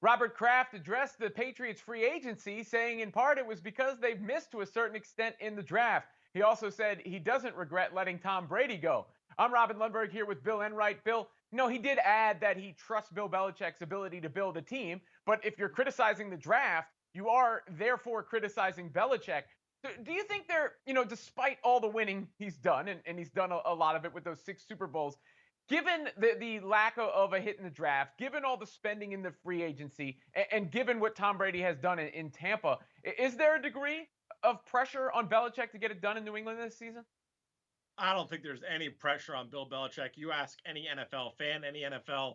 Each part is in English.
Robert Kraft addressed the Patriots' free agency, saying in part it was because they've missed to a certain extent in the draft. He also said he doesn't regret letting Tom Brady go. I'm Robin Lundberg here with Bill Enright. Bill, he did add that he trusts Bill Belichick's ability to build a team, but if you're criticizing the draft, you are therefore criticizing Belichick. Do you think despite all the winning he's done, and he's done a lot of it with those 6 Super Bowls, given the lack of a hit in the draft, given all the spending in the free agency, and given what Tom Brady has done in Tampa, is there a degree of pressure on Belichick to get it done in New England this season? I don't think there's any pressure on Bill Belichick. You ask any NFL fan, any NFL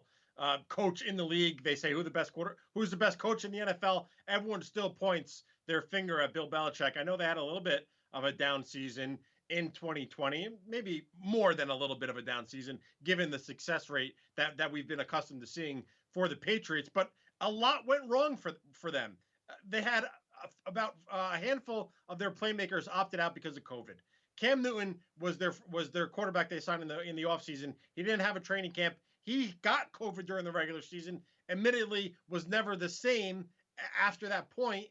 coach in the league, they say who's the best coach in the NFL. Everyone still points their finger at Bill Belichick. I know they had a little bit of a down season in 2020, maybe more than a little bit of a down season, given the success rate that we've been accustomed to seeing for the Patriots. But a lot went wrong for them. They had about a handful of their playmakers opted out because of COVID. Cam Newton was their quarterback they signed in the offseason. He didn't have a training camp. He got COVID during the regular season. Admittedly, was never the same after that point.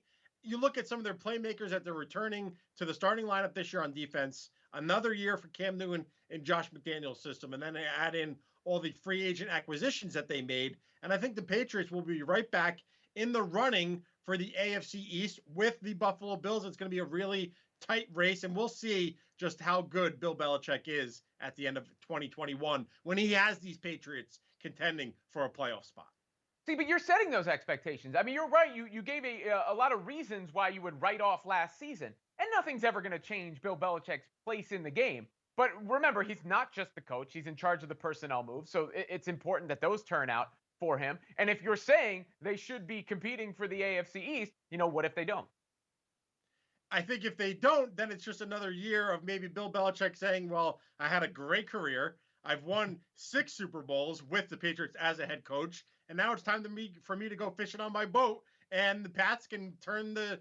You look at some of their playmakers that they're returning to the starting lineup this year on defense. Another year for Cam Newton and Josh McDaniel's system, and then they add in all the free agent acquisitions that they made. And I think the Patriots will be right back in the running for the AFC East with the Buffalo Bills. It's going to be a really tight race, and we'll see just how good Bill Belichick is at the end of 2021 when he has these Patriots contending for a playoff spot. See, but you're setting those expectations. I mean, you're right. You gave a lot of reasons why you would write off last season, and nothing's ever going to change Bill Belichick's place in the game. But remember, he's not just the coach; he's in charge of the personnel moves. So it's important that those turn out for him. And if you're saying they should be competing for the AFC East, what if they don't? I think if they don't, then it's just another year of maybe Bill Belichick saying, well, I had a great career. I've won 6 Super Bowls with the Patriots as a head coach, and now it's time for me to go fishing on my boat. And the Pats can turn the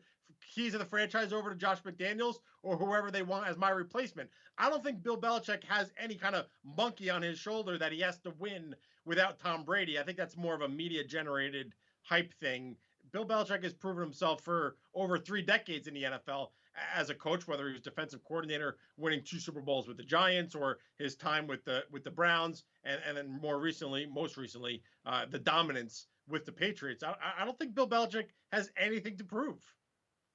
keys of the franchise over to Josh McDaniels or whoever they want as my replacement. I don't think Bill Belichick has any kind of monkey on his shoulder that he has to win without Tom Brady. I think that's more of a media generated hype thing. Bill Belichick has proven himself for over 3 decades in the NFL as a coach, whether he was defensive coordinator, winning 2 Super Bowls with the Giants, or his time with the Browns, and then most recently, the dominance with the Patriots. I don't think Bill Belichick has anything to prove.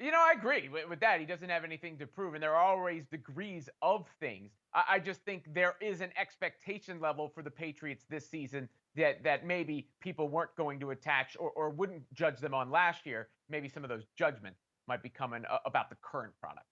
I agree with that. He doesn't have anything to prove, and there are always degrees of things. I just think there is an expectation level for the Patriots this season that maybe people weren't going to attach or wouldn't judge them on last year. Maybe some of those judgments might be coming about the current product.